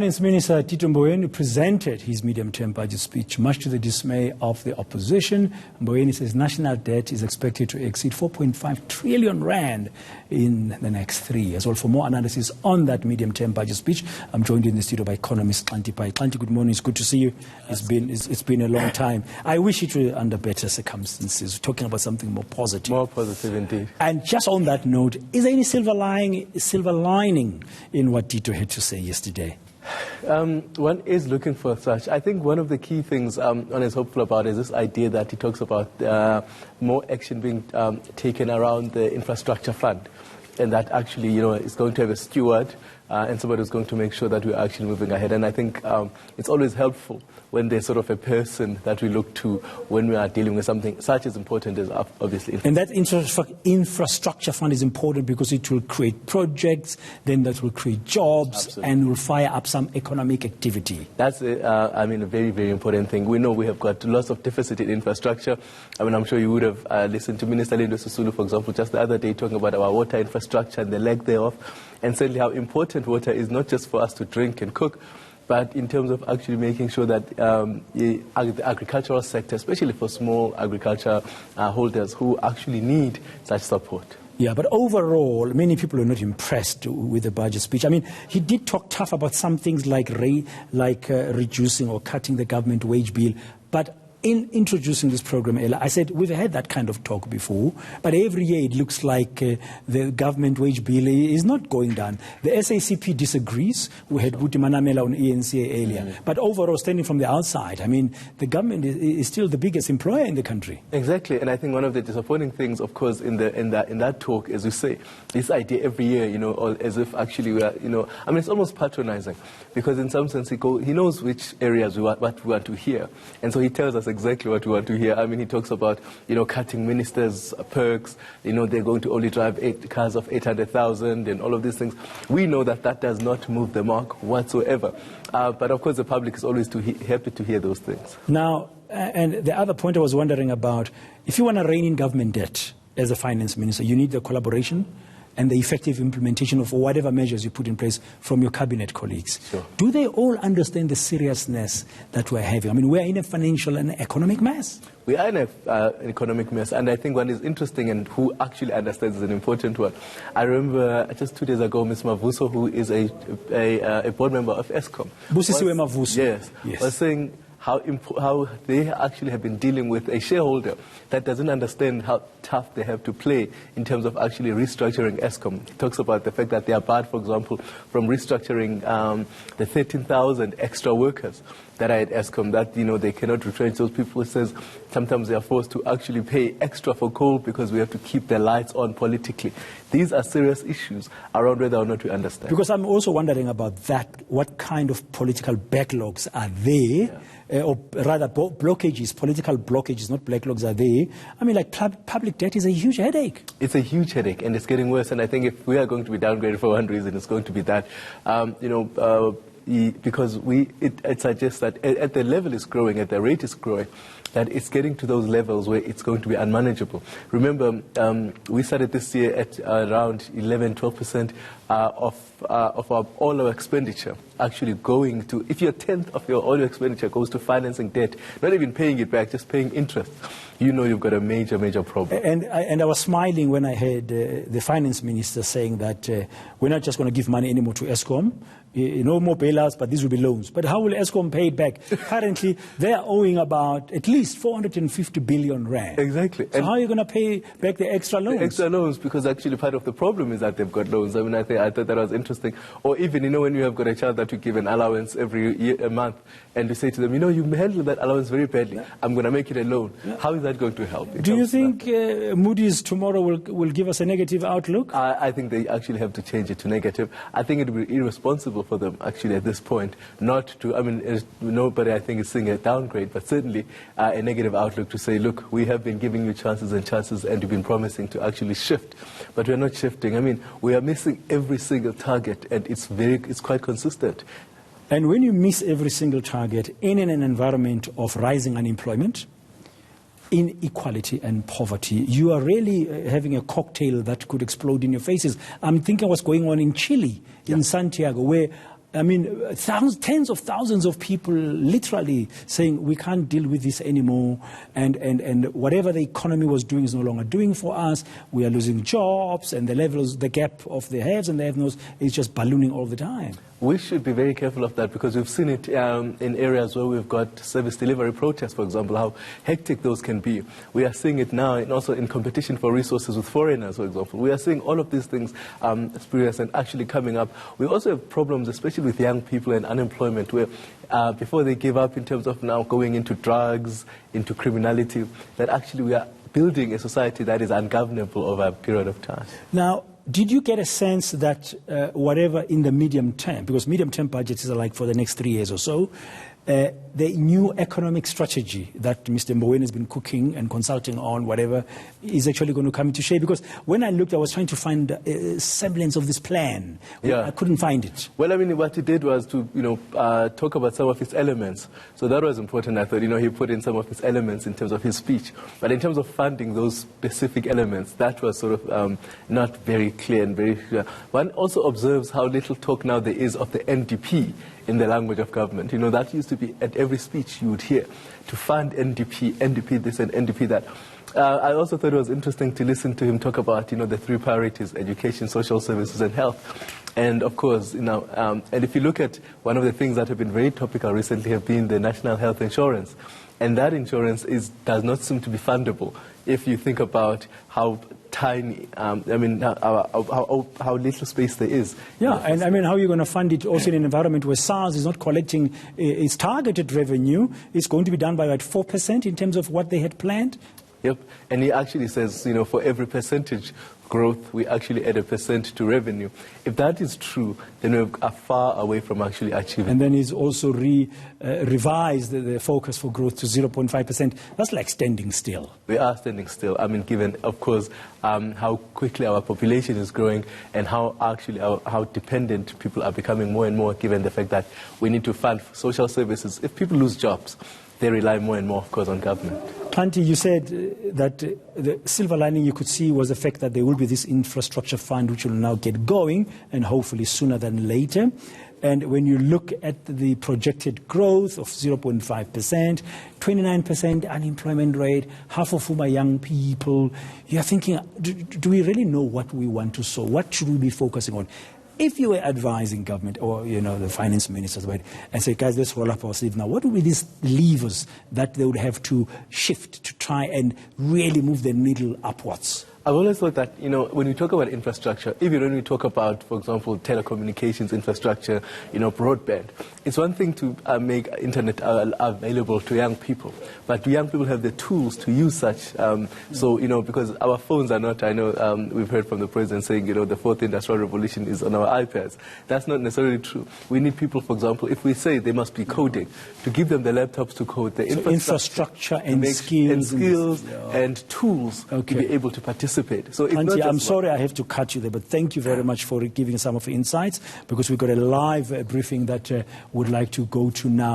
Finance Minister Tito Mboweni presented his medium-term budget speech, much to the dismay of the opposition. Mboweni says national debt is expected to exceed 4.5 trillion rand in the next 3 years. Well, for more analysis on that medium-term budget speech, I'm joined in the studio by economist Xanti Pai. Xanti, good morning. It's good to see you. It's been a long time. I wish it were under better circumstances. We're talking about something more positive. More positive indeed. And just on that note, is there any silver lining in what Tito had to say yesterday? One is looking for such. I think one of the key things one is hopeful about is this idea that he talks about more action being taken around the infrastructure fund, and that actually, is going to have a steward and somebody who's going to make sure that we're actually moving ahead. And I think it's always helpful when there's sort of a person that we look to when we are dealing with something such as important as obviously. And that infrastructure fund is important because it will create projects, then that will create jobs. Absolutely. And will fire up some economic activity. That's, a very, very important thing. We know we have got lots of deficit in infrastructure. I'm sure you would have listened to Minister Sisulu, for example, just the other day talking about our water infrastructure and the lack thereof, and certainly how important water is not just for us to drink and cook, but in terms of actually making sure that the agricultural sector, especially for small agriculture holders who actually need such support. Yeah, but overall, many people are not impressed with the budget speech. I mean, he did talk tough about some things like reducing or cutting the government wage bill, but in introducing this program, Ella, I said we've had that kind of talk before, but every year it looks like the government wage bill is not going down. The SACP disagrees. We had Buti Manamela on ENCA earlier. But overall, standing from the outside, I mean, the government is still the biggest employer in the country. Exactly, and I think one of the disappointing things, of course, in that talk, as you say, this idea every year, or as if actually we are, it's almost patronizing, because in some sense he knows which areas what we want to hear, and so he tells us exactly what we want to hear. I mean, he talks about, cutting ministers' perks, they're going to only drive 8 cars of 800,000 and all of these things. We know that that does not move the mark whatsoever. But of course, the public is always happy to hear those things. Now, and the other point I was wondering about, if you want to rein in government debt as a finance minister, you need the collaboration and the effective implementation of whatever measures you put in place from your cabinet colleagues. Sure. Do they all understand the seriousness that we're having? I mean, we're in a financial and economic mess. We are in an economic mess, and I think one is interesting and who actually understands is an important one. I remember just 2 days ago, Ms. Mavuso, who is a board member of ESCOM. Busisiwe Mavuso. Yes, was saying how they actually have been dealing with a shareholder that doesn't understand how tough they have to play in terms of actually restructuring ESCOM. He talks about the fact that they are barred, for example, from restructuring the 13,000 extra workers that are at ESCOM, that, they cannot retrench those people. He says sometimes they are forced to actually pay extra for coal because we have to keep the lights on politically. These are serious issues around whether or not we understand. Because I'm also wondering about that, what kind of political backlogs are there? Yeah. Or rather blockages, political blockages, not backlogs, are there. I mean, like public debt is a huge headache. It's a huge headache, and it's getting worse. And I think if we are going to be downgraded for one reason, it's going to be that, because it suggests that at the level it's growing, at the rate it's growing, that it's getting to those levels where it's going to be unmanageable. Remember, we started this year at around 11-12% of all our expenditure actually going to, if your 1/10 of all your expenditure goes to financing debt, not even paying it back, just paying interest, you've got a major, major problem. And I was smiling when I heard the finance minister saying that we're not just going to give money anymore to ESCOM, no more bailouts, but these will be loans. But how will ESCOM pay it back? Currently, they are owing about at least 450 billion rand. Exactly. So how are you going to pay back the extra loans? The extra loans, because actually part of the problem is that they've got loans. I mean, I thought that was interesting. Or even, when you have got a child that you give an allowance every a month, and you say to them, you handle that allowance very badly. Yeah. I'm going to make it a loan. Yeah. How is that going to help? Do you think Moody's tomorrow will give us a negative outlook? I think they actually have to change it to negative. I think it would be irresponsible for them, actually, at this point, not to, nobody, I think, is seeing a downgrade, but certainly a negative outlook to say, look, we have been giving you chances and chances, and you've been promising to actually shift, but we're not shifting. I mean, we are missing every single target, and it's quite consistent. And when you miss every single target in an environment of rising unemployment, inequality and poverty, you are really having a cocktail that could explode in your faces. I'm thinking what's going on in Chile, in Santiago, where I mean, tens of thousands of people literally saying we can't deal with this anymore, and whatever the economy was doing is no longer doing for us. We are losing jobs, and the gap of the haves and the have-nots is just ballooning all the time. We should be very careful of that, because we've seen it in areas where we've got service delivery protests, for example, how hectic those can be. We are seeing it now, and also in competition for resources with foreigners, for example. We are seeing all of these things spurious and actually coming up. We also have problems, especially with young people and unemployment, where before they give up in terms of now going into drugs, into criminality, that actually we are building a society that is ungovernable over a period of time. Now, did you get a sense that whatever in the medium term, because medium-term budgets are like for the next 3 years or so, the new economic strategy that Mr. Mboweni has been cooking and consulting on, whatever, is actually going to come into shape? Because when I looked, I was trying to find a semblance of this plan. Yeah. I couldn't find it. Well, I mean, what he did was to, talk about some of its elements. So that was important. I thought, he put in some of his elements in terms of his speech. But in terms of funding those specific elements, that was sort of not very clear and very clear. One also observes how little talk now there is of the NDP in the language of government. That used to be at every speech you would hear, to fund NDP, NDP this and NDP that. I also thought it was interesting to listen to him talk about, the three priorities: education, social services, and health. And of course, and if you look at one of the things that have been very topical recently have been the national health insurance. And that insurance does not seem to be fundable if you think about how tiny, how little space there is. Yeah, and I mean, how are you going to fund it also in an environment where SARS is not collecting its targeted revenue? It's going to be done by about 4% in terms of what they had planned? Yep, and he actually says, for every percentage growth, we actually add 1% to revenue. If that is true, then we are far away from actually achieving. And then he's also revised the focus for growth to 0.5%. That's like standing still. We are standing still. I mean, given, of course, how quickly our population is growing and how dependent people are becoming more and more, given the fact that we need to fund social services. If people lose jobs, they rely more and more, of course, on government. Kanti, you said that the silver lining you could see was the fact that there will be this infrastructure fund which will now get going, and hopefully sooner than later. And when you look at the projected growth of 0.5%, 29% unemployment rate, half of whom are young people, you're thinking, do we really know what we want to sow? What should we be focusing on? If you were advising government or, the finance ministers and say, guys, let's roll up our sleeves now, what would be these levers that they would have to shift to try and really move the needle upwards? I've always thought that, when we talk about infrastructure, even when we talk about, for example, telecommunications infrastructure, broadband, it's one thing to make internet available to young people, but young people have the tools to use such. Because our phones are not, we've heard from the president saying, the fourth industrial revolution is on our iPads. That's not necessarily true. We need people, for example, if we say they must be coding, to give them the laptops to code, the infrastructure and skills and tools to be able to participate. So Auntie, I'm sorry I have to cut you there, but thank you very much for giving some of the insights, because we've got a live briefing that we'd like to go to now.